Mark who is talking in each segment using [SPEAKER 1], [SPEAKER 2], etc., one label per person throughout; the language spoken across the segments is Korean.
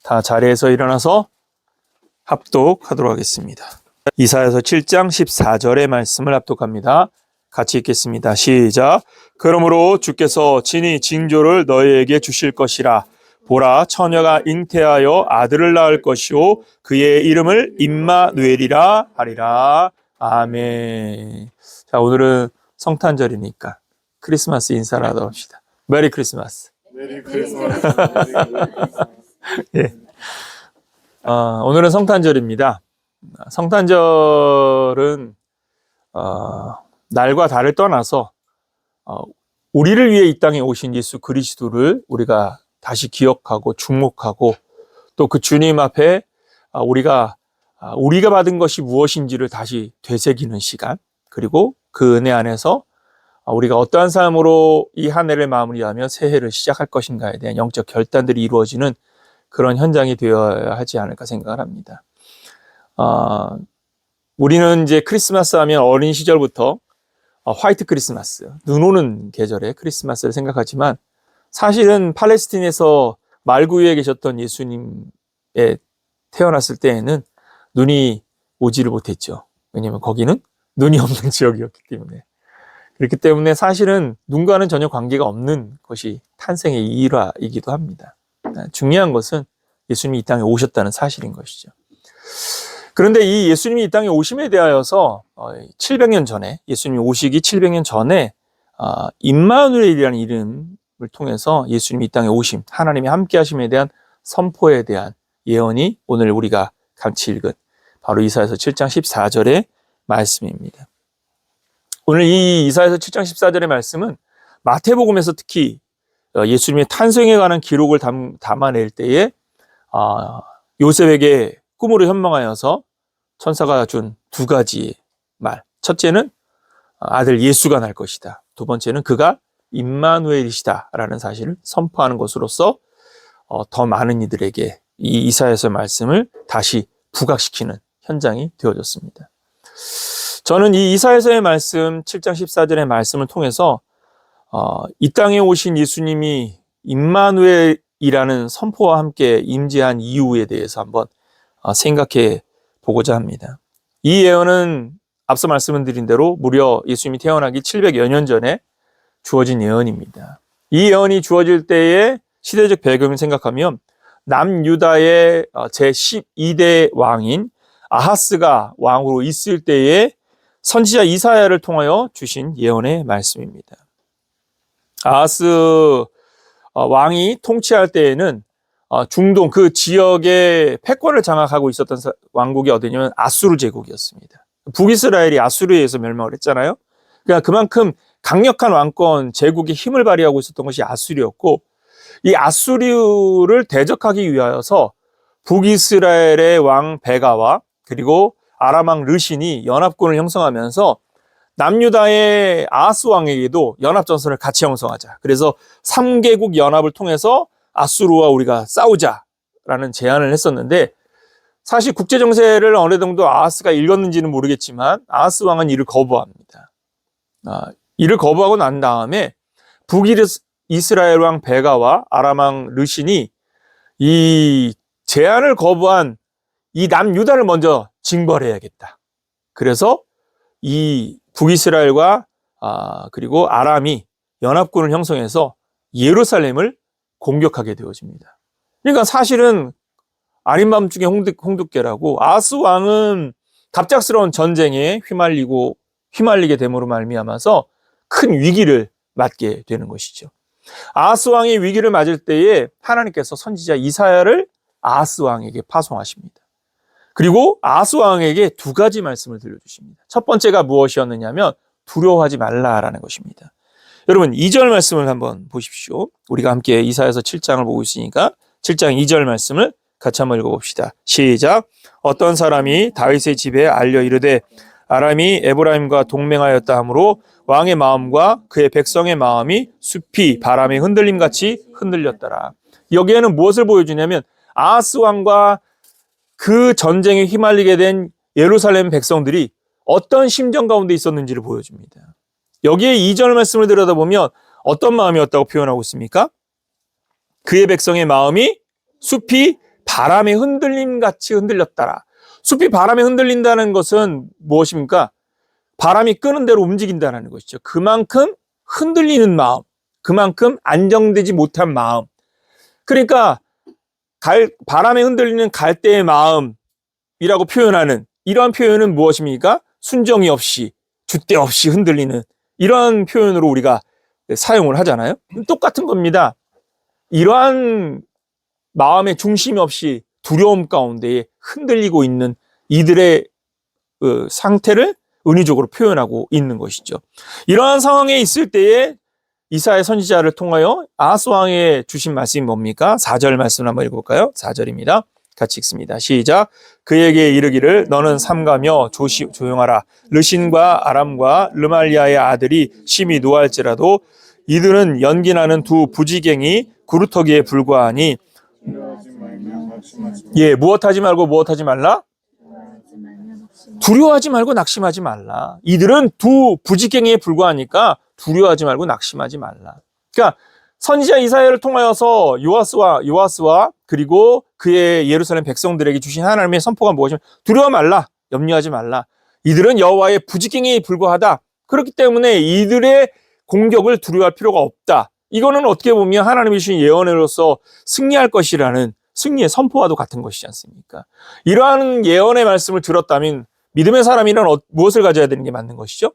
[SPEAKER 1] 다 자리에서 일어나서 합독하도록 하겠습니다. 이사야서 7장 14절의 말씀을 합독합니다. 같이 읽겠습니다. 시작. 그러므로 주께서 친히 징조를 너희에게 주실 것이라. 보라, 처녀가 잉태하여 아들을 낳을 것이요 그의 이름을 임마누엘이라 하리라. 아멘. 자, 오늘은 성탄절이니까 크리스마스 인사를 하도록 합시다. 메리 크리스마스.
[SPEAKER 2] 메리 크리스마스.
[SPEAKER 1] 예. 오늘은 성탄절입니다. 성탄절은 날과 달을 떠나서 우리를 위해 이 땅에 오신 예수 그리스도를 우리가 다시 기억하고 주목하고 또 그 주님 앞에 우리가 받은 것이 무엇인지를 다시 되새기는 시간, 그리고 그 은혜 안에서 우리가 어떠한 삶으로 이 한 해를 마무리하며 새해를 시작할 것인가에 대한 영적 결단들이 이루어지는 그런 현장이 되어야 하지 않을까 생각을 합니다. 우리는 이제 크리스마스 하면 어린 시절부터 화이트 크리스마스, 눈 오는 계절의 크리스마스를 생각하지만 사실은 팔레스틴에서 말구유에 계셨던 예수님에 태어났을 때에는 눈이 오지를 못했죠. 왜냐하면 거기는 눈이 없는 지역이었기 때문에. 그렇기 때문에 사실은 눈과는 전혀 관계가 없는 것이 탄생의 일화이기도 합니다. 중요한 것은 예수님이 이 땅에 오셨다는 사실인 것이죠. 그런데 이 예수님이 이 땅에 오심에 대하여서 700년 전에, 예수님이 오시기 700년 전에 임마누엘이라는 이름을 통해서 예수님이 이 땅에 오심, 하나님이 함께 하심에 대한 선포에 대한 예언이 오늘 우리가 같이 읽은 바로 이사야서 7장 14절의 말씀입니다. 오늘 이 이사야서 7장 14절의 말씀은 마태복음에서 특히 예수님의 탄생에 관한 기록을 담아낼 때에 요셉에게 꿈으로 현몽하여서 천사가 준 두 가지의 말. 첫째는 아들 예수가 날 것이다. 두 번째는 그가 임마누엘이시다 라는 사실을 선포하는 것으로서 더 많은 이들에게 이 이사야서의 말씀을 다시 부각시키는 현장이 되어졌습니다. 저는 이 이사야서의 말씀 7장 14절의 말씀을 통해서 이 땅에 오신 예수님이 임마누엘이라는 선포와 함께 임재한 이유에 대해서 한번 생각해 보고자 합니다. 이 예언은 앞서 말씀드린 대로 무려 예수님이 태어나기 700여 년 전에 주어진 예언입니다. 이 예언이 주어질 때의 시대적 배경을 생각하면 남유다의 제12대 왕인 아하스가 왕으로 있을 때에 선지자 이사야를 통하여 주신 예언의 말씀입니다. 아하스 왕이 통치할 때에는 중동 그 지역의 패권을 장악하고 있었던 왕국이 어디냐면 아수르 제국이었습니다. 북이스라엘이 아수르에 의해서 멸망을 했잖아요. 그러니까 그만큼 강력한 왕권 제국의 힘을 발휘하고 있었던 것이 아수르였고, 이 아수르를 대적하기 위하여서 북이스라엘의 왕 베가와 그리고 아람 왕 르신이 연합군을 형성하면서 남유다의 아하스 왕에게도 연합전선을 같이 형성하자. 그래서 3개국 연합을 통해서 아수르와 우리가 싸우자라는 제안을 했었는데, 사실 국제정세를 어느 정도 아하스가 읽었는지는 모르겠지만 아하스 왕은 이를 거부합니다. 이를 거부하고 난 다음에 북이스라엘 왕 베가와 아람 왕 르신이 이 제안을 거부한 이 남유다를 먼저 징벌해야겠다. 그래서 이 북이스라엘과 그리고 아람이 연합군을 형성해서 예루살렘을 공격하게 되어집니다. 그러니까 사실은 아린 밤중에 홍두깨라고, 아하스 왕은 갑작스러운 전쟁에 휘말리게 됨으로 말미암아서 큰 위기를 맞게 되는 것이죠. 아하스 왕이 위기를 맞을 때에 하나님께서 선지자 이사야를 아하스 왕에게 파송하십니다. 그리고 아하스 왕에게 두 가지 말씀을 들려주십니다. 첫 번째가 무엇이었느냐면 두려워하지 말라라는 것입니다. 여러분 2절 말씀을 한번 보십시오. 우리가 함께 이사야서 7장을 보고 있으니까 7장 2절 말씀을 같이 한번 읽어봅시다. 시작. 어떤 사람이 다윗의 집에 알려 이르되 아람이 에브라임과 동맹하였다 하므로 왕의 마음과 그의 백성의 마음이 숲이 바람의 흔들림같이 흔들렸더라. 여기에는 무엇을 보여주냐면 아하스 왕과 그 전쟁에 휘말리게 된 예루살렘 백성들이 어떤 심정 가운데 있었는지를 보여줍니다. 여기에 2절 말씀을 들여다보면 어떤 마음이었다고 표현하고 있습니까? 그의 백성의 마음이 숲이 바람의 흔들림 같이 흔들렸더라. 숲이 바람에 흔들린다는 것은 무엇입니까? 바람이 끄는 대로 움직인다는 것이죠. 그만큼 흔들리는 마음, 그만큼 안정되지 못한 마음. 그러니까 바람에 흔들리는 갈대의 마음이라고 표현하는 이러한 표현은 무엇입니까? 순정이 없이, 줏대 없이 흔들리는 이러한 표현으로 우리가 사용을 하잖아요. 똑같은 겁니다. 이러한 마음의 중심 없이 두려움 가운데 흔들리고 있는 이들의 상태를 은유적으로 표현하고 있는 것이죠. 이러한 상황에 있을 때에 이사야 선지자를 통하여 아하스 왕에 주신 말씀이 뭡니까? 4절 말씀 한번 읽어볼까요? 4절입니다. 같이 읽습니다. 시작. 그에게 이르기를 너는 삼가며 조용하라. 르신과 아람과 르말리아의 아들이 심히 노할지라도 이들은 연기나는 두 부지갱이 구루터기에 불과하니 무엇하지 말고 무엇하지 말라? 두려워하지 말고 낙심하지 말라. 이들은 두 부지갱이에 불과하니까 두려워하지 말고 낙심하지 말라. 그러니까 선지자 이사야를 통하여서 요아스와 그리고 그의 예루살렘 백성들에게 주신 하나님의 선포가 무엇이냐면 두려워 말라, 염려하지 말라. 이들은 여호와의 부지갱이에 불과하다. 그렇기 때문에 이들의 공격을 두려워할 필요가 없다. 이거는 어떻게 보면 하나님이 주신 예언으로서 승리할 것이라는 승리의 선포와도 같은 것이지 않습니까? 이러한 예언의 말씀을 들었다면 믿음의 사람이란 무엇을 가져야 되는 게 맞는 것이죠?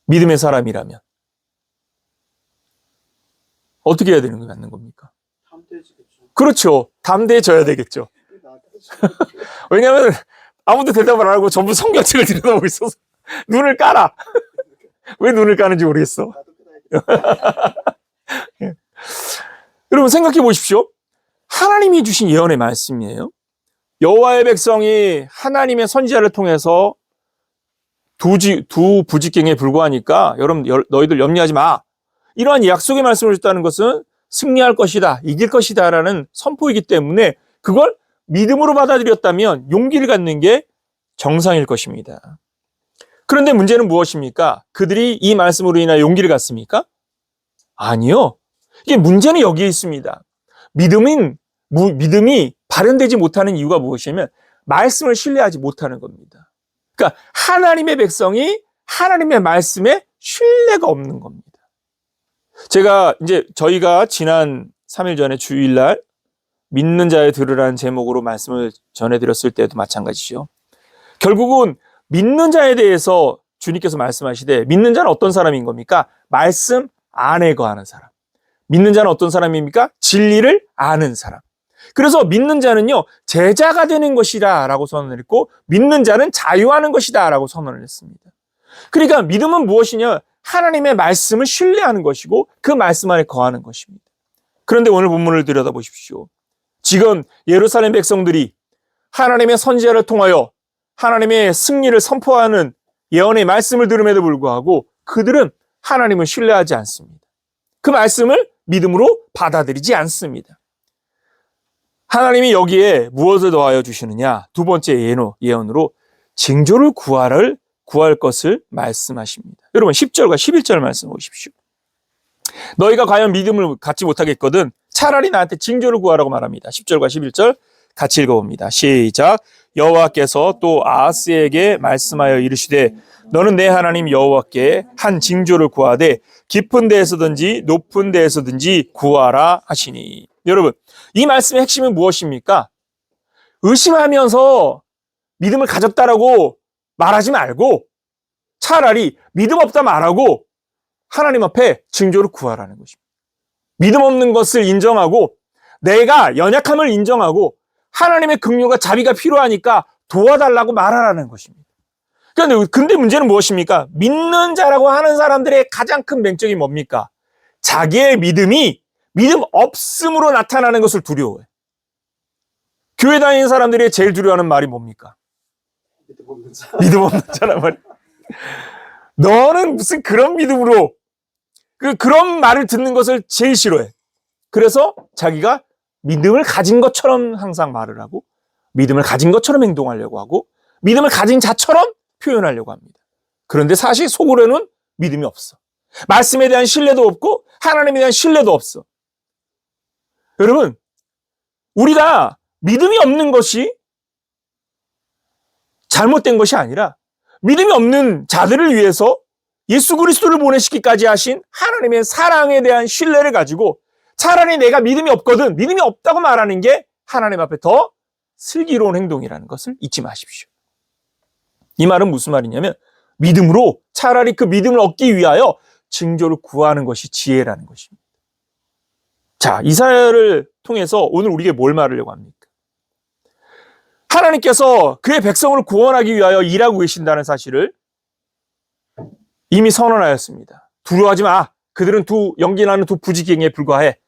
[SPEAKER 1] 믿음의 사람이라면 어떻게 해야 되는 게 맞는 겁니까?
[SPEAKER 2] 담대해지겠죠.
[SPEAKER 1] 그렇죠. 담대해져야 되겠죠. 왜냐하면 아무도 대답을 안 하고 전부 성경책을 들여다보고 있어서 눈을 까라. 왜 눈을 까는지 모르겠어. 여러분 생각해 보십시오. 하나님이 주신 예언의 말씀이에요. 여호와의 백성이 하나님의 선지자를 통해서 두 부지갱에 불과하니까 여러분 너희들 염려하지 마. 이러한 약속의 말씀을 줬다는 것은 승리할 것이다, 이길 것이다 라는 선포이기 때문에 그걸 믿음으로 받아들였다면 용기를 갖는 게 정상일 것입니다. 그런데 문제는 무엇입니까? 그들이 이 말씀으로 인하여 용기를 갖습니까? 아니요. 이게 문제는 여기에 있습니다. 믿음이 발현되지 못하는 이유가 무엇이냐면 말씀을 신뢰하지 못하는 겁니다. 그러니까 하나님의 백성이 하나님의 말씀에 신뢰가 없는 겁니다. 저희가 지난 3일 전에 주일날 믿는 자의 들으라는 제목으로 말씀을 전해드렸을 때도 마찬가지죠. 결국은 믿는 자에 대해서 주님께서 말씀하시되 믿는 자는 어떤 사람인 겁니까? 말씀 안에 거하는 사람. 믿는 자는 어떤 사람입니까? 진리를 아는 사람. 그래서 믿는 자는요, 제자가 되는 것이다 라고 선언을 했고 믿는 자는 자유하는 것이다 라고 선언을 했습니다. 그러니까 믿음은 무엇이냐? 하나님의 말씀을 신뢰하는 것이고 그 말씀 안에 거하는 것입니다. 그런데 오늘 본문을 들여다보십시오. 지금 예루살렘 백성들이 하나님의 선지자를 통하여 하나님의 승리를 선포하는 예언의 말씀을 들음에도 불구하고 그들은 하나님을 신뢰하지 않습니다. 그 말씀을 믿음으로 받아들이지 않습니다. 하나님이 여기에 무엇을 더하여 주시느냐? 두 번째 예언으로 징조를 구할 것을 말씀하십니다. 여러분 10절과 11절 말씀 보십시오. 너희가 과연 믿음을 갖지 못하겠거든 차라리 나한테 징조를 구하라고 말합니다. 10절과 11절 같이 읽어봅니다. 시작. 여호와께서 또 아하스에게 말씀하여 이르시되 너는 내 하나님 여호와께 한 징조를 구하되 깊은 데에서든지 높은 데에서든지 구하라 하시니. 여러분 이 말씀의 핵심은 무엇입니까? 의심하면서 믿음을 가졌다라고 말하지 말고 차라리 믿음 없다 말하고 하나님 앞에 징조를 구하라는 것입니다. 믿음 없는 것을 인정하고 내가 연약함을 인정하고 하나님의 긍휼과 자비가 필요하니까 도와달라고 말하라는 것입니다. 근데 문제는 무엇입니까? 믿는 자라고 하는 사람들의 가장 큰 맹점이 뭡니까? 자기의 믿음이 믿음 없음으로 나타나는 것을 두려워해. 교회 다니는 사람들이 제일 두려워하는 말이 뭡니까? 믿음 없는 자란 말이야. 너는 무슨 그런 믿음으로 그런 말을 듣는 것을 제일 싫어해. 그래서 자기가 믿음을 가진 것처럼 항상 말을 하고 믿음을 가진 것처럼 행동하려고 하고 믿음을 가진 자처럼 표현하려고 합니다. 그런데 사실 속으로는 믿음이 없어. 말씀에 대한 신뢰도 없고 하나님에 대한 신뢰도 없어. 여러분, 우리가 믿음이 없는 것이 잘못된 것이 아니라 믿음이 없는 자들을 위해서 예수 그리스도를 보내시기까지 하신 하나님의 사랑에 대한 신뢰를 가지고 차라리 내가 믿음이 없거든, 믿음이 없다고 말하는 게 하나님 앞에 더 슬기로운 행동이라는 것을 잊지 마십시오. 이 말은 무슨 말이냐면 믿음으로 차라리 그 믿음을 얻기 위하여 징조를 구하는 것이 지혜라는 것입니다. 자, 이사야를 통해서 오늘 우리에게 뭘 말하려고 합니까? 하나님께서 그의 백성을 구원하기 위하여 일하고 계신다는 사실을 이미 선언하였습니다. 두려워하지 마. 그들은 연기나는 두 부지갱이에 불과해.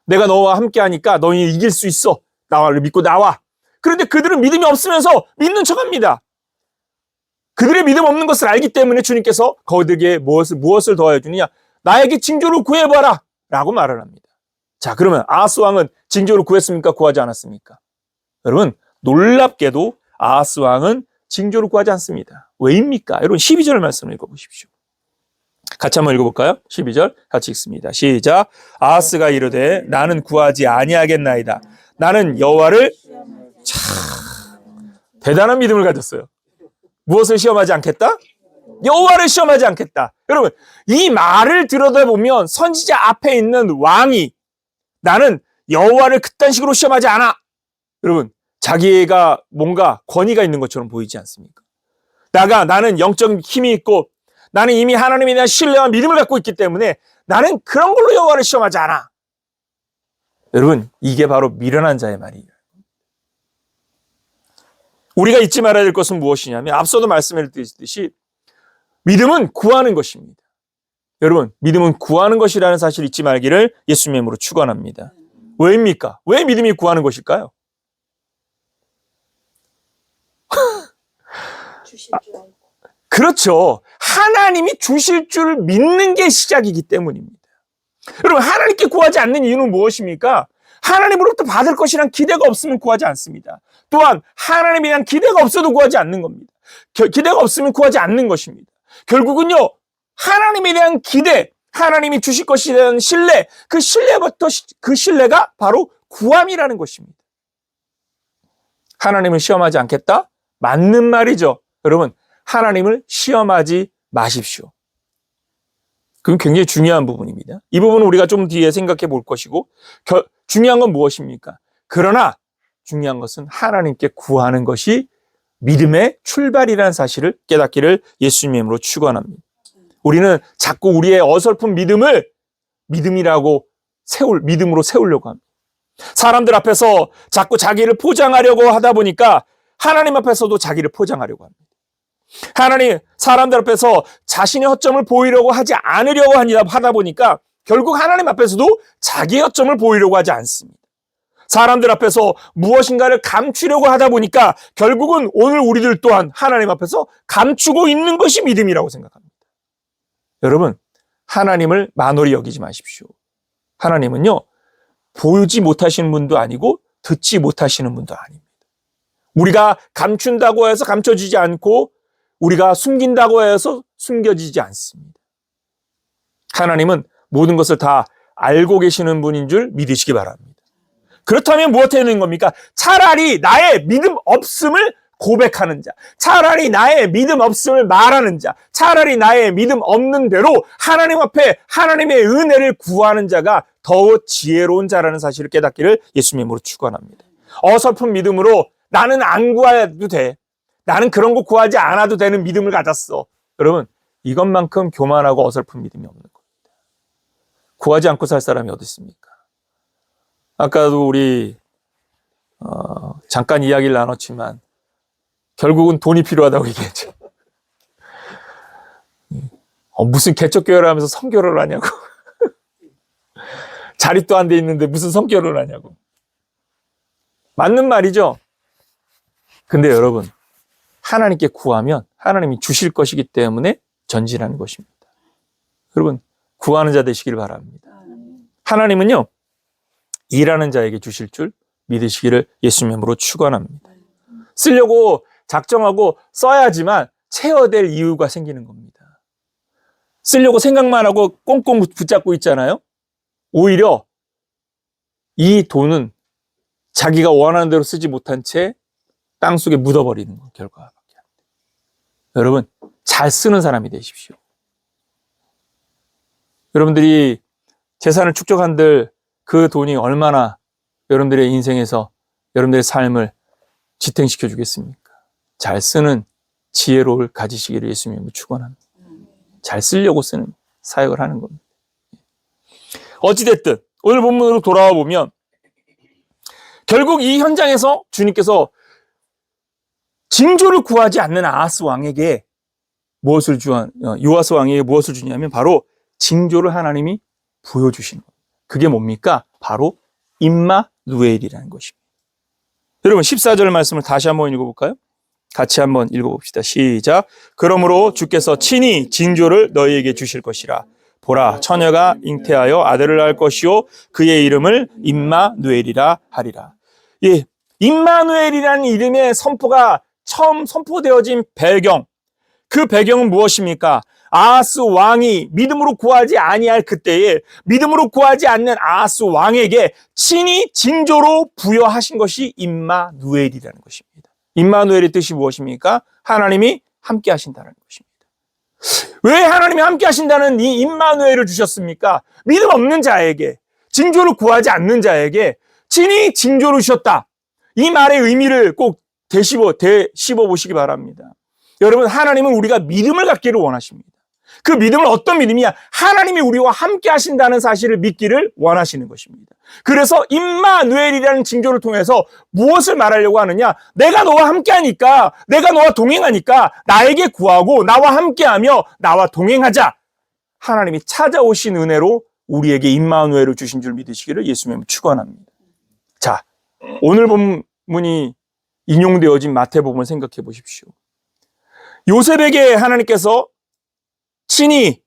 [SPEAKER 1] 내가 너와 함께 하니까 너희 이길 수 있어. 나를 믿고 나와. 그런데 그들은 믿음이 없으면서 믿는 척합니다. 그들의 믿음 없는 것을 알기 때문에 주님께서 그들에게 무엇을 더하여 주느냐? 나에게 징조를 구해봐라 라고 말을 합니다. 자, 그러면 아하스 왕은 징조를 구했습니까? 구하지 않았습니까? 여러분, 놀랍게도 아하스 왕은 징조를 구하지 않습니다. 왜입니까? 여러분 12절 말씀을 읽어보십시오. 같이 한번 읽어볼까요? 12절 같이 읽습니다. 시작. 아하스가 이르되 나는 구하지 아니하겠나이다. 나는 여호와를 대단한 믿음을 가졌어요. 무엇을 시험하지 않겠다? 여호와를 시험하지 않겠다. 여러분 이 말을 들여다보면 선지자 앞에 있는 왕이 나는 여호와를 그딴 식으로 시험하지 않아. 여러분 자기가 뭔가 권위가 있는 것처럼 보이지 않습니까? 나는 영적 힘이 있고 나는 이미 하나님에 대한 신뢰와 믿음을 갖고 있기 때문에 나는 그런 걸로 여호와를 시험하지 않아. 여러분 이게 바로 미련한 자의 말이에요. 우리가 잊지 말아야 될 것은 무엇이냐면 앞서도 말씀드렸듯이 믿음은 구하는 것입니다. 여러분 믿음은 구하는 것이라는 사실을 잊지 말기를 예수님의 이름으로 축원합니다. 왜입니까? 왜 믿음이 구하는 것일까요? 그렇죠. 하나님이 주실 줄 믿는 게 시작이기 때문입니다. 여러분 하나님께 구하지 않는 이유는 무엇입니까? 하나님으로부터 받을 것이란 기대가 없으면 구하지 않습니다. 또한 하나님에 대한 기대가 없어도 구하지 않는 겁니다. 기대가 없으면 구하지 않는 것입니다. 결국은요 하나님에 대한 기대, 하나님이 주실 것에 대한 신뢰, 그 신뢰가 바로 구함이라는 것입니다. 하나님을 시험하지 않겠다? 맞는 말이죠. 여러분 하나님을 시험하지 마십시오. 그건 굉장히 중요한 부분입니다. 이 부분은 우리가 좀 뒤에 생각해 볼 것이고 중요한 건 무엇입니까? 그러나 중요한 것은 하나님께 구하는 것이 믿음의 출발이라는 사실을 깨닫기를 예수님의 이름으로 축원합니다. 우리는 자꾸 우리의 어설픈 믿음을 믿음으로 세우려고 합니다. 사람들 앞에서 자꾸 자기를 포장하려고 하다 보니까 하나님 앞에서도 자기를 포장하려고 합니다. 사람들 앞에서 자신의 허점을 보이려고 하지 않으려고 하다 보니까 결국 하나님 앞에서도 자기의 허점을 보이려고 하지 않습니다. 사람들 앞에서 무엇인가를 감추려고 하다 보니까 결국은 오늘 우리들 또한 하나님 앞에서 감추고 있는 것이 믿음이라고 생각합니다. 여러분, 하나님을 만홀히 여기지 마십시오. 하나님은요, 보지 못하시는 분도 아니고 듣지 못하시는 분도 아닙니다. 우리가 감춘다고 해서 감춰지지 않고 우리가 숨긴다고 해서 숨겨지지 않습니다. 하나님은 모든 것을 다 알고 계시는 분인 줄 믿으시기 바랍니다. 그렇다면 무엇 해야 되는 겁니까? 차라리 나의 믿음 없음을 고백하는 자, 차라리 나의 믿음 없음을 말하는 자, 차라리 나의 믿음 없는 대로 하나님 앞에 하나님의 은혜를 구하는 자가 더 지혜로운 자라는 사실을 깨닫기를 예수님의 이름으로 축원합니다. 어설픈 믿음으로 나는 안 구해도 돼, 나는 그런 거 구하지 않아도 되는 믿음을 가졌어. 여러분 이것만큼 교만하고 어설픈 믿음이 없는 겁니다. 구하지 않고 살 사람이 어디 있습니까? 아까도 우리 잠깐 이야기를 나눴지만 결국은 돈이 필요하다고 얘기했죠. 무슨 개척교회를 하면서 성교를 하냐고. 자립도 안 돼 있는데 무슨 성교를 하냐고. 맞는 말이죠. 근데 여러분 하나님께 구하면 하나님이 주실 것이기 때문에 전진하는 것입니다. 여러분 구하는 자 되시길 바랍니다. 하나님은요 일하는 자에게 주실 줄 믿으시기를 예수님의 이름으로 축원합니다. 쓰려고 작정하고 써야지만 채워될 이유가 생기는 겁니다. 쓰려고 생각만 하고 꽁꽁 붙잡고 있잖아요. 오히려 이 돈은 자기가 원하는 대로 쓰지 못한 채 땅속에 묻어버리는 결과밖에 안 돼요. 여러분, 잘 쓰는 사람이 되십시오. 여러분들이 재산을 축적한들 그 돈이 얼마나 여러분들의 인생에서 여러분들의 삶을 지탱시켜 주겠습니까? 잘 쓰는 지혜로움을 가지시기를 예수님이 축원합니다. 잘 쓰려고 쓰는 사역을 하는 겁니다. 어찌됐든 오늘 본문으로 돌아와 보면 결국 이 현장에서 주님께서 징조를 구하지 않는 아하스 왕에게 요아스 왕에게 무엇을 주냐면 바로 징조를 하나님이 보여주시는 겁니다. 그게 뭡니까? 바로 임마누엘이라는 것입니다. 여러분 14절 말씀을 다시 한번 읽어볼까요? 같이 한번 읽어봅시다. 시작. 그러므로 주께서 친히 징조를 너희에게 주실 것이라. 보라, 처녀가 잉태하여 아들을 낳을 것이요 그의 이름을 임마누엘이라 하리라. 예, 임마누엘이라는 이름의 선포가 처음 선포되어진 배경, 그 배경은 무엇입니까? 아하스 왕이 믿음으로 구하지 아니할 그때에 믿음으로 구하지 않는 아하스 왕에게 친히 징조로 부여하신 것이 임마누엘이라는 것입니다. 임마누엘의 뜻이 무엇입니까? 하나님이 함께 하신다는 것입니다. 왜 하나님이 함께 하신다는 이 임마누엘을 주셨습니까? 믿음 없는 자에게, 징조를 구하지 않는 자에게 친히 징조를 주셨다. 이 말의 의미를 꼭 되씹어 보시기 바랍니다. 여러분, 하나님은 우리가 믿음을 갖기를 원하십니다. 그 믿음은 어떤 믿음이냐? 하나님이 우리와 함께 하신다는 사실을 믿기를 원하시는 것입니다. 그래서 임마누엘이라는 징조를 통해서 무엇을 말하려고 하느냐? 내가 너와 함께 하니까, 내가 너와 동행하니까 나에게 구하고 나와 함께하며 나와 동행하자. 하나님이 찾아오신 은혜로 우리에게 임마누엘을 주신 줄 믿으시기를 예수님은 축원합니다. 자, 오늘 본문이 인용되어진 마태복음을 생각해 보십시오. 요셉에게 하나님께서 친히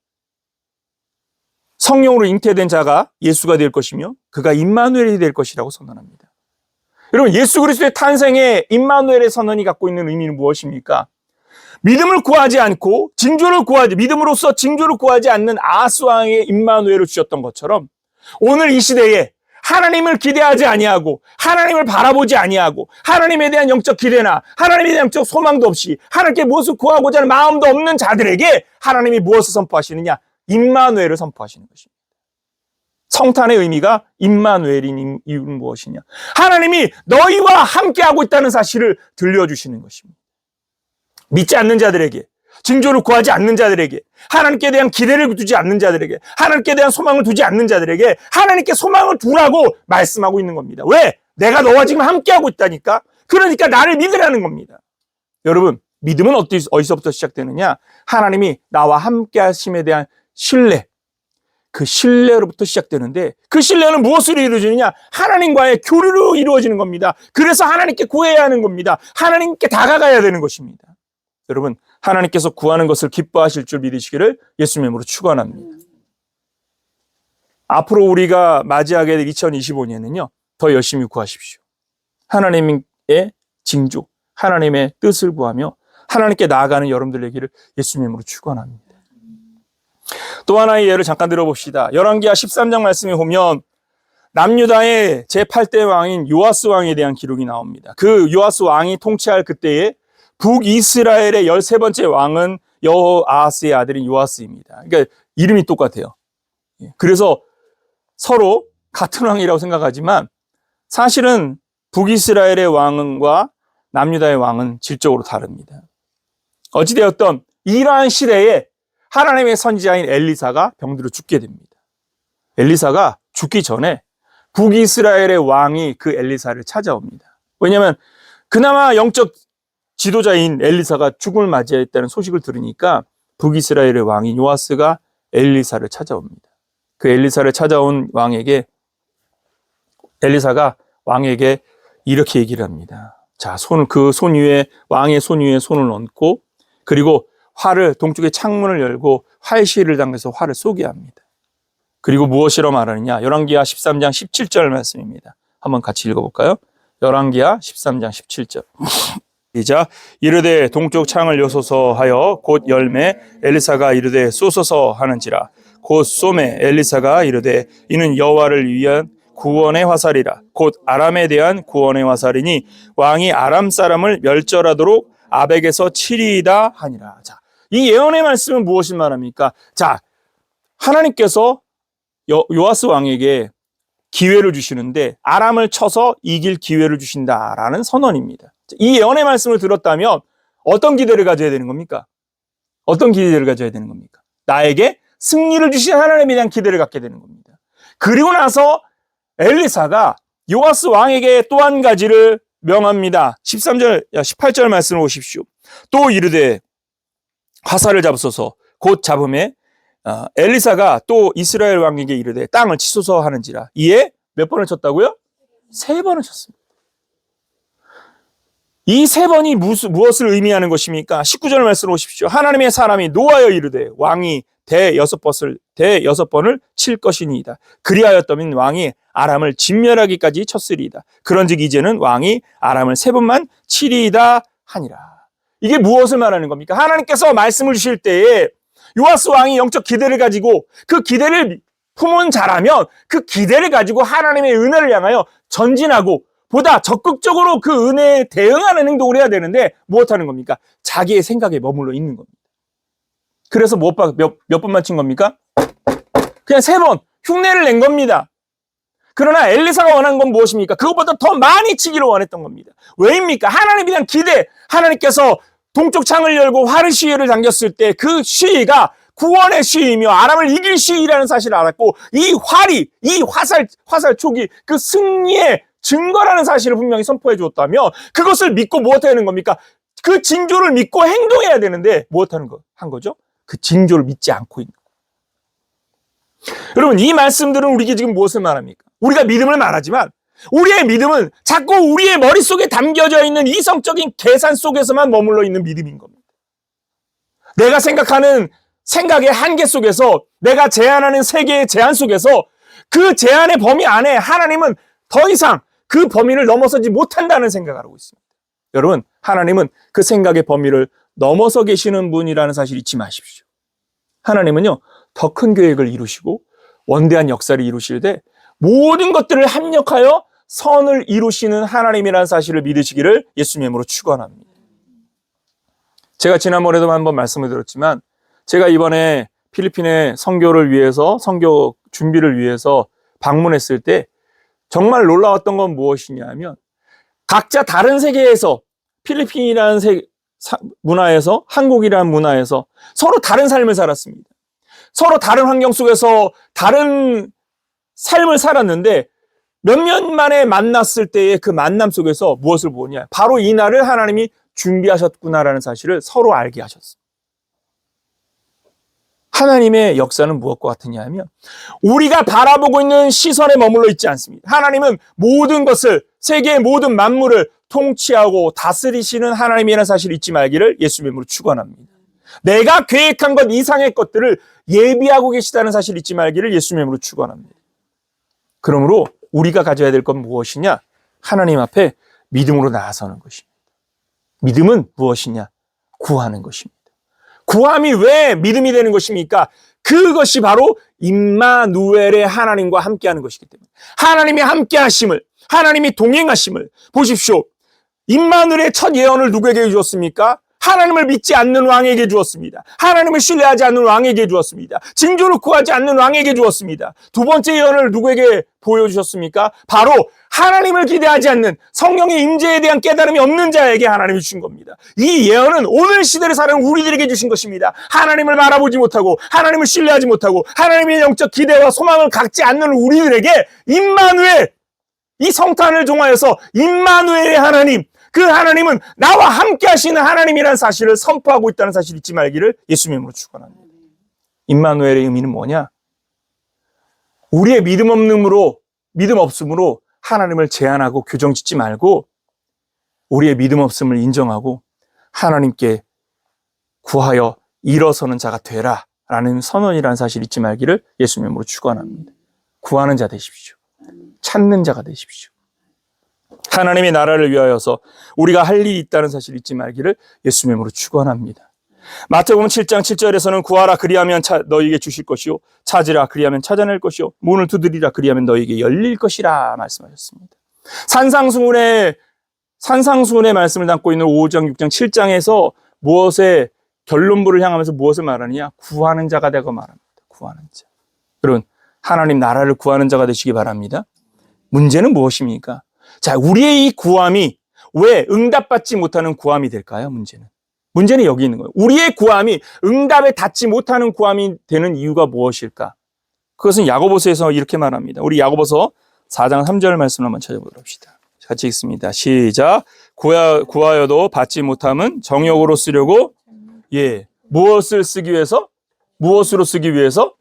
[SPEAKER 1] 성령으로 잉태된 자가 예수가 될 것이며 그가 임마누엘이 될 것이라고 선언합니다. 여러분, 예수 그리스도의 탄생에 임마누엘의 선언이 갖고 있는 의미는 무엇입니까? 믿음을 구하지 않고 믿음으로써 징조를 구하지 않는 아하스 왕의 임마누엘을 주셨던 것처럼 오늘 이 시대에 하나님을 기대하지 아니하고 하나님을 바라보지 아니하고 하나님에 대한 영적 기대나 하나님에 대한 영적 소망도 없이 하나님께 무엇을 구하고자 하는 마음도 없는 자들에게 하나님이 무엇을 선포하시느냐? 임마누엘을 선포하시는 것입니다. 성탄의 의미가 임마누엘인 이유는 무엇이냐? 하나님이 너희와 함께하고 있다는 사실을 들려주시는 것입니다. 믿지 않는 자들에게, 징조를 구하지 않는 자들에게, 하나님께 대한 기대를 두지 않는 자들에게, 하나님께 대한 소망을 두지 않는 자들에게 하나님께 소망을 두라고 말씀하고 있는 겁니다. 왜? 내가 너와 지금 함께하고 있다니까. 그러니까 나를 믿으라는 겁니다. 여러분, 믿음은 어디서부터 시작되느냐? 하나님이 나와 함께 하심에 대한 신뢰, 그 신뢰로부터 시작되는데 그 신뢰는 무엇으로 이루어지느냐? 하나님과의 교류로 이루어지는 겁니다. 그래서 하나님께 구해야 하는 겁니다. 하나님께 다가가야 되는 것입니다. 여러분, 하나님께서 구하는 것을 기뻐하실 줄 믿으시기를 예수님으로 축원합니다. 앞으로 우리가 맞이하게 될 2025년은요, 더 열심히 구하십시오. 하나님의 징조, 하나님의 뜻을 구하며 하나님께 나아가는 여러분들 되기를 예수님으로 축원합니다. 또 하나의 예를 잠깐 들어봅시다. 열왕기하 13장 말씀에 보면 남유다의 제8대 왕인 요아스 왕에 대한 기록이 나옵니다. 그 요아스 왕이 통치할 그때에 북이스라엘의 13번째 왕은 여호아하스의 아들인 요아스입니다. 그러니까 이름이 똑같아요. 그래서 서로 같은 왕이라고 생각하지만 사실은 북이스라엘의 왕과 남유다의 왕은 질적으로 다릅니다. 어찌되었던 이러한 시대에 하나님의 선지자인 엘리사가 병들어 죽게 됩니다. 엘리사가 죽기 전에 북이스라엘의 왕이 그 엘리사를 찾아옵니다. 왜냐하면 그나마 영적 지도자인 엘리사가 죽음을 맞이했다는 소식을 들으니까 북이스라엘의 왕인 요아스가 엘리사를 찾아옵니다. 그 엘리사를 찾아온 엘리사가 왕에게 이렇게 얘기를 합니다. 자, 그 손 위에, 왕의 손 위에 손을 얹고, 그리고 동쪽의 창문을 열고 활시를 당겨서 활을 쏘게 합니다. 그리고 무엇이라고 말하느냐? 열왕기하 13장 17절 말씀입니다. 한번 같이 읽어볼까요? 열왕기하 13장 17절. 시작. 이르되 동쪽 창을 여소서 하여 곧 열매, 엘리사가 이르되 쏘소서 하는지라. 곧 쏘매, 엘리사가 이르되 이는 여호와를 위한 구원의 화살이라. 곧 아람에 대한 구원의 화살이니 왕이 아람 사람을 멸절하도록 아벡에서 치리이다 하니라. 자, 이 예언의 말씀은 무엇을 말합니까? 자, 하나님께서 요아스 왕에게 기회를 주시는데 아람을 쳐서 이길 기회를 주신다라는 선언입니다. 이 예언의 말씀을 들었다면 어떤 기대를 가져야 되는 겁니까? 어떤 기대를 가져야 되는 겁니까? 나에게 승리를 주신 하나님에 대한 기대를 갖게 되는 겁니다. 그리고 나서 엘리사가 요아스 왕에게 또 한 가지를 명합니다. 18절 말씀을 보십시오. 또 이르되 화살을 잡으소서. 곧 잡음에 엘리사가 또 이스라엘 왕에게 이르되 땅을 치소서 하는지라. 이에 몇 번을 쳤다고요? 3번을 쳤습니다. 이 3번이 무엇을 의미하는 것입니까? 19절 말씀을 보십시오. 하나님의 사람이 노하여 이르되 왕이 대 6번을 칠 것이니이다. 그리하였더면 왕이 아람을 진멸하기까지 쳤으리이다. 그런즉 이제는 왕이 아람을 3번만 치리이다 하니라. 이게 무엇을 말하는 겁니까? 하나님께서 말씀을 주실 때에 요아스 왕이 영적 기대를 가지고 그 기대를 품은 자라면 그 기대를 가지고 하나님의 은혜를 향하여 전진하고 보다 적극적으로 그 은혜에 대응하는 행동을 해야 되는데 무엇하는 겁니까? 자기의 생각에 머물러 있는 겁니다. 그래서 몇 번만 친 겁니까? 그냥 3번 흉내를 낸 겁니다. 그러나 엘리사가 원한 건 무엇입니까? 그것보다 더 많이 치기를 원했던 겁니다. 왜입니까? 하나님에 대한 기대, 하나님께서 동쪽 창을 열고 활의 시위를 당겼을 때 그 시위가 구원의 시위이며 아람을 이길 시위라는 사실을 알았고 이 활이, 이 화살 촉이 그 승리의 증거라는 사실을 분명히 선포해 주었다며 그것을 믿고 무엇하는 겁니까? 그 징조를 믿고 행동해야 되는데 한 거죠? 그 징조를 믿지 않고 있는 거예요. 여러분, 이 말씀들은 우리에게 지금 무엇을 말합니까? 우리가 믿음을 말하지만 우리의 믿음은 자꾸 우리의 머릿속에 담겨져 있는 이성적인 계산 속에서만 머물러 있는 믿음인 겁니다. 내가 생각하는 생각의 한계 속에서, 내가 제안하는 세계의 제한 속에서 그 제한의 범위 안에 하나님은 더 이상 그 범위를 넘어서지 못한다는 생각을 하고 있습니다. 여러분, 하나님은 그 생각의 범위를 넘어서 계시는 분이라는 사실 잊지 마십시오. 하나님은요, 더 큰 계획을 이루시고 원대한 역사를 이루실 때 모든 것들을 합력하여 선을 이루시는 하나님이라는 사실을 믿으시기를 예수님의 이름으로 축원합니다. 제가 지난번에도 한번 말씀을 드렸지만 제가 이번에 필리핀에 선교 준비를 위해서 방문했을 때 정말 놀라웠던 건 무엇이냐면 각자 다른 세계에서 필리핀이라는 문화에서 한국이라는 문화에서 서로 다른 삶을 살았습니다. 서로 다른 환경 속에서 다른 삶을 살았는데 몇 년 만에 만났을 때의 그 만남 속에서 무엇을 보냐? 바로 이 날을 하나님이 준비하셨구나라는 사실을 서로 알게 하셨습니다. 하나님의 역사는 무엇과 같으냐 하면 우리가 바라보고 있는 시선에 머물러 있지 않습니다. 하나님은 모든 것을, 세계의 모든 만물을 통치하고 다스리시는 하나님이라는 사실을 잊지 말기를 예수님의 이름으로 축원합니다. 내가 계획한 것 이상의 것들을 예비하고 계시다는 사실을 잊지 말기를 예수님의 이름으로 축원합니다. 그러므로 우리가 가져야 될 건 무엇이냐? 하나님 앞에 믿음으로 나아서는 것입니다. 믿음은 무엇이냐? 구하는 것입니다. 구함이 왜 믿음이 되는 것입니까? 그것이 바로 임마누엘의 하나님과 함께하는 것이기 때문에 하나님이 함께하심을, 하나님이 동행하심을 보십시오. 임마누엘의 첫 예언을 누구에게 주었습니까? 하나님을 믿지 않는 왕에게 주었습니다. 하나님을 신뢰하지 않는 왕에게 주었습니다. 징조를 구하지 않는 왕에게 주었습니다. 두 번째 예언을 누구에게 보여주셨습니까? 바로 하나님을 기대하지 않는, 성령의 임재에 대한 깨달음이 없는 자에게 하나님이 주신 겁니다. 이 예언은 오늘 시대를 사는 우리들에게 주신 것입니다. 하나님을 바라보지 못하고 하나님을 신뢰하지 못하고 하나님의 영적 기대와 소망을 갖지 않는 우리들에게 임마누엘, 이 성탄을 통하여서 임마누엘의 하나님, 그 하나님은 나와 함께 하시는 하나님이라는 사실을 선포하고 있다는 사실을 잊지 말기를 예수님의 이름으로 축원합니다. 임마누엘의 의미는 뭐냐? 우리의 믿음 없음으로 하나님을 제한하고 규정 짓지 말고 우리의 믿음 없음을 인정하고 하나님께 구하여 일어서는 자가 되라 라는 선언이라는 사실을 잊지 말기를 예수님의 이름으로 축원합니다. 구하는 자 되십시오. 찾는 자가 되십시오. 하나님의 나라를 위하여서 우리가 할 일이 있다는 사실을 잊지 말기를 예수님의 이름으로 축원합니다. 마태복음 7장 7절에서는 구하라 그리하면 너희에게 주실 것이요 찾으라 그리하면 찾아낼 것이요 문을 두드리라 그리하면 너희에게 열릴 것이라 말씀하셨습니다. 산상수훈의 말씀을 담고 있는 5장, 6장, 7장에서 무엇의 결론부를 향하면서 무엇을 말하느냐? 구하는 자가 되고 말합니다. 구하는 자. 여러분, 하나님 나라를 구하는 자가 되시기 바랍니다. 문제는 무엇입니까? 자, 우리의 이 구함이 왜 응답받지 못하는 구함이 될까요? 문제는 여기 있는 거예요. 우리의 구함이 응답에 닿지 못하는 구함이 되는 이유가 무엇일까? 그것은 야고보서에서 이렇게 말합니다. 우리 야고보서 4장 3절 말씀을 한번 찾아보도록 합시다. 같이 읽습니다. 시작. 구하여도 받지 못함은 정욕으로 쓰려고 무엇을 쓰기 위해서? 무엇으로 쓰기 위해서?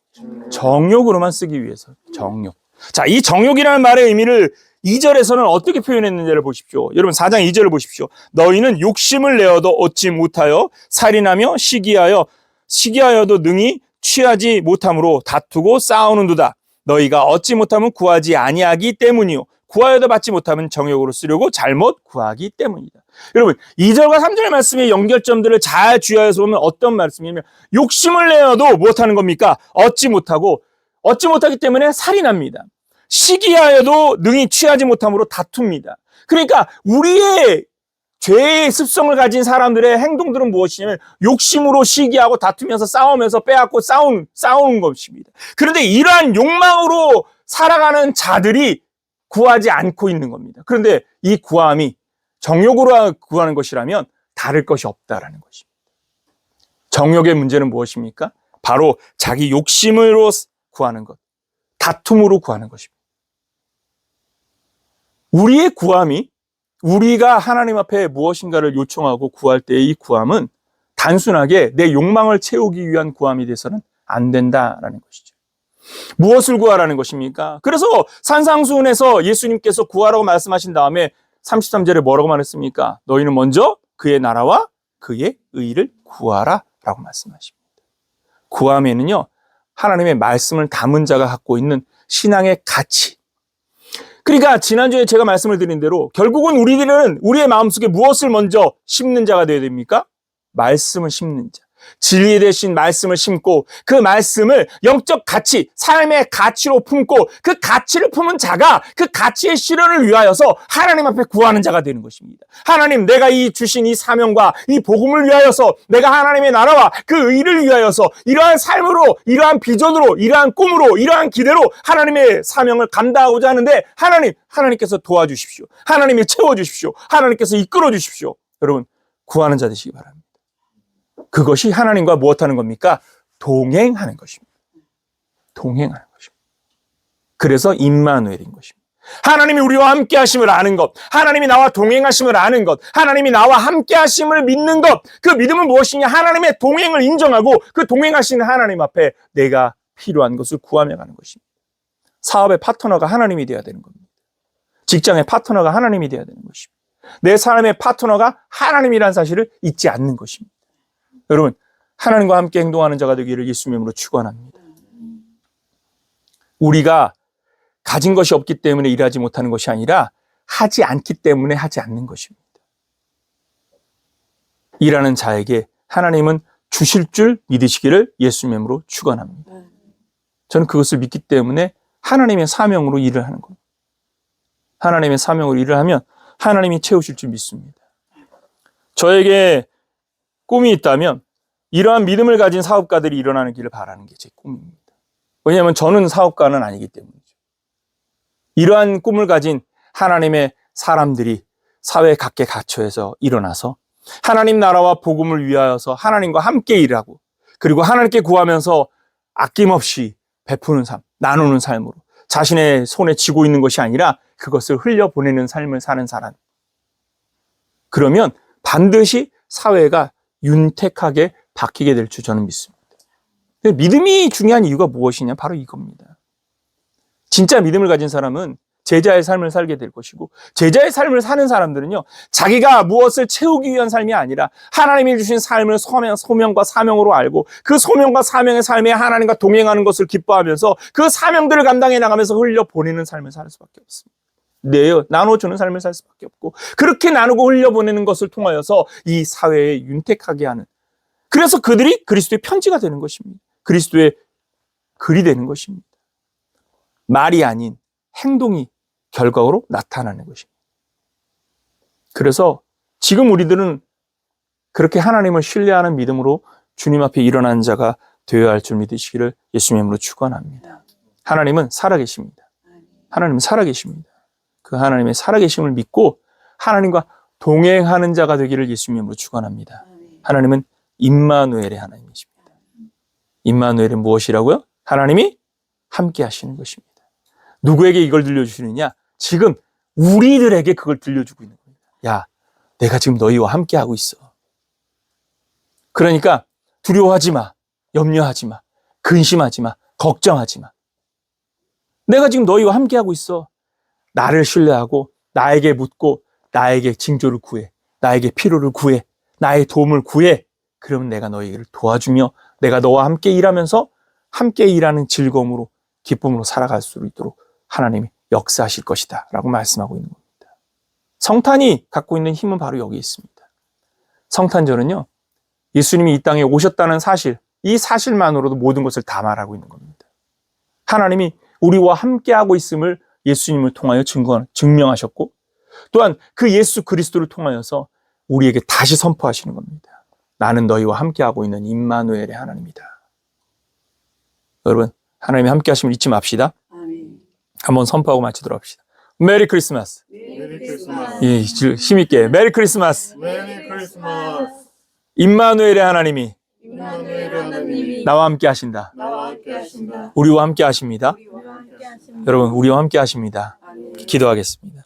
[SPEAKER 1] 정욕으로만 쓰기 위해서. 정욕. 자, 이 정욕이라는 말의 의미를 2절에서는 어떻게 표현했는지를 보십시오. 여러분 4장 2절을 보십시오. 너희는 욕심을 내어도 얻지 못하여 살인하며 시기하여도 능히 취하지 못함으로 다투고 싸우는도다. 너희가 얻지 못하면 구하지 아니하기 때문이요 구하여도 받지 못하면 정욕으로 쓰려고 잘못 구하기 때문이다. 여러분 2절과 3절의 말씀의 연결점들을 잘 주의해서 보면 어떤 말씀이냐면 욕심을 내어도 못하는 겁니까? 얻지 못하기 때문에 살인합니다. 시기하여도 능히 취하지 못함으로 다툽니다. 그러니까 우리의 죄의 습성을 가진 사람들의 행동들은 무엇이냐면 욕심으로 시기하고 다투면서 싸우면서 빼앗고 싸우는 것입니다. 그런데 이러한 욕망으로 살아가는 자들이 구하지 않고 있는 겁니다. 그런데 이 구함이 정욕으로 구하는 것이라면 다를 것이 없다라는 것입니다. 정욕의 문제는 무엇입니까? 바로 자기 욕심으로 구하는 것, 다툼으로 구하는 것입니다. 우리의 구함이 우리가 하나님 앞에 무엇인가를 요청하고 구할 때의 이 구함은 단순하게 내 욕망을 채우기 위한 구함이 돼서는 안 된다라는 것이죠. 무엇을 구하라는 것입니까? 그래서 산상수훈에서 예수님께서 구하라고 말씀하신 다음에 33절에 뭐라고 말했습니까? 너희는 먼저 그의 나라와 그의 의를 구하라 라고 말씀하십니다. 구함에는요, 하나님의 말씀을 담은 자가 갖고 있는 신앙의 가치. 그러니까 지난주에 제가 말씀을 드린 대로 결국은 우리들은 우리의 마음속에 무엇을 먼저 심는 자가 되어야 됩니까? 말씀을 심는 자. 진리 대신 말씀을 심고 그 말씀을 영적 가치, 삶의 가치로 품고 그 가치를 품은 자가 그 가치의 실현을 위하여서 하나님 앞에 구하는 자가 되는 것입니다. 하나님, 내가 주신 이 사명과 이 복음을 위하여서 내가 하나님의 나라와 그 의를 위하여서 이러한 삶으로, 이러한 비전으로, 이러한 꿈으로, 이러한 기대로 하나님의 사명을 감당하고자 하는데 하나님께서 도와주십시오. 하나님이 채워주십시오. 하나님께서 이끌어 주십시오. 여러분, 구하는 자 되시기 바랍니다. 그것이 하나님과 무엇하는 겁니까? 동행하는 것입니다. 동행하는 것입니다. 그래서 임마누엘인 것입니다. 하나님이 우리와 함께 하심을 아는 것, 하나님이 나와 동행하심을 아는 것, 하나님이 나와 함께 하심을 믿는 것, 그 믿음은 무엇이냐? 하나님의 동행을 인정하고 그 동행하시는 하나님 앞에 내가 필요한 것을 구하며 가는 것입니다. 사업의 파트너가 하나님이 되어야 되는 겁니다. 직장의 파트너가 하나님이 되어야 되는 것입니다. 내 삶의 파트너가 하나님이라는 사실을 잊지 않는 것입니다. 여러분, 하나님과 함께 행동하는 자가 되기를 예수님의 이름으로 축원합니다. 우리가 가진 것이 없기 때문에 일하지 못하는 것이 아니라 하지 않기 때문에 하지 않는 것입니다. 일하는 자에게 하나님은 주실 줄 믿으시기를 예수님의 이름으로 축원합니다. 저는 그것을 믿기 때문에 하나님의 사명으로 일을 하는 겁니다. 하나님의 사명으로 일을 하면 하나님이 채우실 줄 믿습니다. 저에게 꿈이 있다면 이러한 믿음을 가진 사업가들이 일어나는 길을 바라는 게 제 꿈입니다. 왜냐하면 저는 사업가는 아니기 때문이죠. 이러한 꿈을 가진 하나님의 사람들이 사회 각계 각처에서 일어나서 하나님 나라와 복음을 위하여서 하나님과 함께 일하고 그리고 하나님께 구하면서 아낌없이 베푸는 삶, 나누는 삶으로 자신의 손에 쥐고 있는 것이 아니라 그것을 흘려보내는 삶을 사는 사람. 그러면 반드시 사회가 윤택하게 바뀌게 될 줄 저는 믿습니다. 믿음이 중요한 이유가 무엇이냐? 바로 이겁니다. 진짜 믿음을 가진 사람은 제자의 삶을 살게 될 것이고 제자의 삶을 사는 사람들은요, 자기가 무엇을 채우기 위한 삶이 아니라 하나님이 주신 삶을 소명과 사명으로 알고 그 소명과 사명의 삶에 하나님과 동행하는 것을 기뻐하면서 그 사명들을 감당해 나가면서 흘려보내는 삶을 살 수밖에 없습니다. 나눠주는 삶을 살 수밖에 없고 그렇게 나누고 흘려보내는 것을 통하여서 이 사회에 윤택하게 하는 그래서 그들이 그리스도의 편지가 되는 것입니다. 그리스도의 글이 되는 것입니다. 말이 아닌 행동이 결과로 나타나는 것입니다. 그래서 지금 우리들은 그렇게 하나님을 신뢰하는 믿음으로 주님 앞에 일어난 자가 되어야 할 줄 믿으시기를 예수님의 이름으로 축원합니다. 하나님은 살아계십니다. 하나님은 살아계십니다. 그 하나님의 살아계심을 믿고 하나님과 동행하는 자가 되기를 예수님의 이름으로 축원합니다. 하나님은 임마누엘의 하나님이십니다. 임마누엘은 무엇이라고요? 하나님이 함께 하시는 것입니다. 누구에게 이걸 들려주시느냐? 지금 우리들에게 그걸 들려주고 있는 겁니다. 야, 내가 지금 너희와 함께 하고 있어. 그러니까 두려워하지 마, 염려하지 마, 근심하지 마, 걱정하지 마. 내가 지금 너희와 함께 하고 있어. 나를 신뢰하고 나에게 묻고 나에게 징조를 구해, 나에게 필요를 구해, 나의 도움을 구해. 그러면 내가 너희를 도와주며 내가 너와 함께 일하면서 함께 일하는 즐거움으로 기쁨으로 살아갈 수 있도록 하나님이 역사하실 것이다 라고 말씀하고 있는 겁니다. 성탄이 갖고 있는 힘은 바로 여기 있습니다. 성탄절은요, 예수님이 이 땅에 오셨다는 사실, 이 사실만으로도 모든 것을 다 말하고 있는 겁니다. 하나님이 우리와 함께하고 있음을 예수님을 통하여 증명하셨고, 또한 그 예수 그리스도를 통하여서 우리에게 다시 선포하시는 겁니다. 나는 너희와 함께하고 있는 임마누엘의 하나님이다. 여러분, 하나님이 함께하심을 잊지 맙시다.
[SPEAKER 2] 아멘.
[SPEAKER 1] 한번 선포하고 마치도록 합시다. 메리 크리스마스.
[SPEAKER 2] 메리 크리스마스.
[SPEAKER 1] 예, 힘있게 메리 크리스마스.
[SPEAKER 2] 메리 크리스마스.
[SPEAKER 1] 임마누엘의 하나님이
[SPEAKER 2] 임마누엘의 하나님이
[SPEAKER 1] 나와 함께 하신다.
[SPEAKER 2] 나와 함께 하신다.
[SPEAKER 1] 우리와 함께 하십니다.
[SPEAKER 2] 우리와 함께 하십니다.
[SPEAKER 1] 여러분, 우리와 함께 하십니다.
[SPEAKER 2] 아멘.
[SPEAKER 1] 기도하겠습니다.